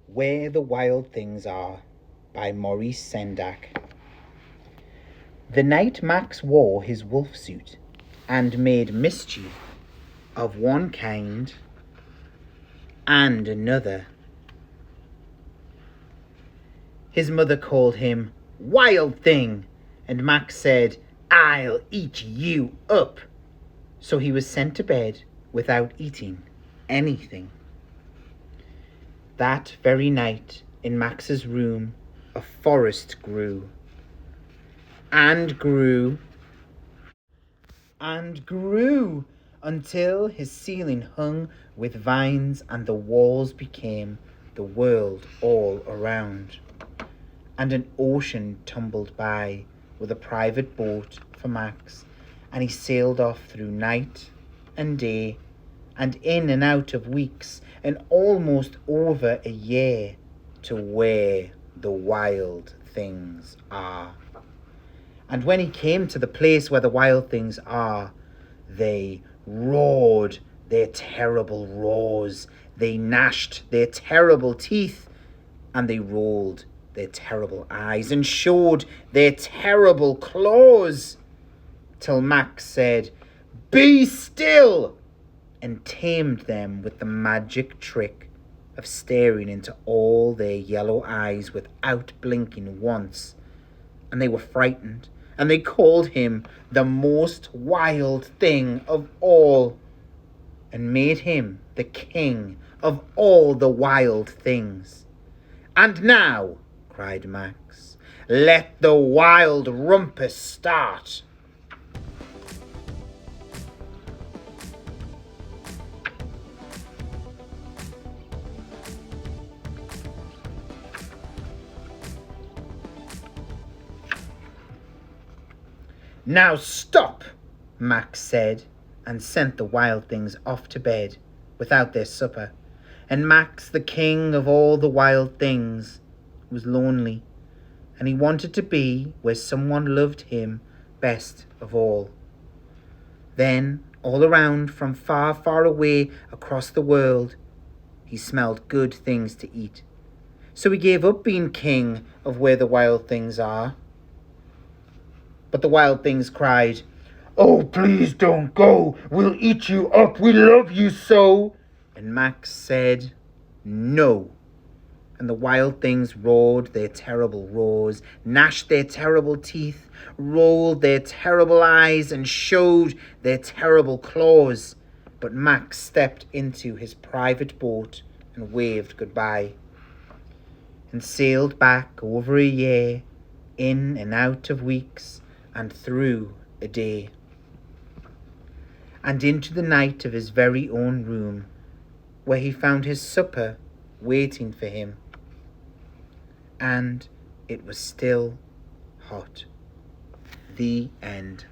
Where the Wild Things Are by Maurice Sendak. The night Max wore his wolf suit and made mischief of one kind and another, his mother called him Wild Thing, and Max said, "I'll eat you up." So he was sent to bed without eating anything. That very night, in Max's room, a forest grew, and grew, and grew, until his ceiling hung with vines and the walls became the world all around. And an ocean tumbled by with a private boat for Max, and he sailed off through night and day, and in and out of weeks, and almost over a year, to where the wild things are. And when he came to the place where the wild things are, they roared their terrible roars, they gnashed their terrible teeth, and they rolled their terrible eyes, and showed their terrible claws, till Max said, "Be still!" and tamed them with the magic trick of staring into all their yellow eyes without blinking once. And they were frightened, and they called him the most wild thing of all, and made him the king of all the wild things. "And now," cried Max, "let the wild rumpus start." "Now stop," Max said, and sent the wild things off to bed without their supper. And Max, the king of all the wild things, was lonely, and he wanted to be where someone loved him best of all. Then, all around, from far, far away across the world, he smelled good things to eat. So he gave up being king of where the wild things are. But the wild things cried, "Oh, please don't go. We'll eat you up. We love you so." And Max said, "No." And the wild things roared their terrible roars, gnashed their terrible teeth, rolled their terrible eyes, and showed their terrible claws. But Max stepped into his private boat and waved goodbye, and sailed back over a year, in and out of weeks, and through a day, and into the night of his very own room, where he found his supper waiting for him, and it was still hot. The end.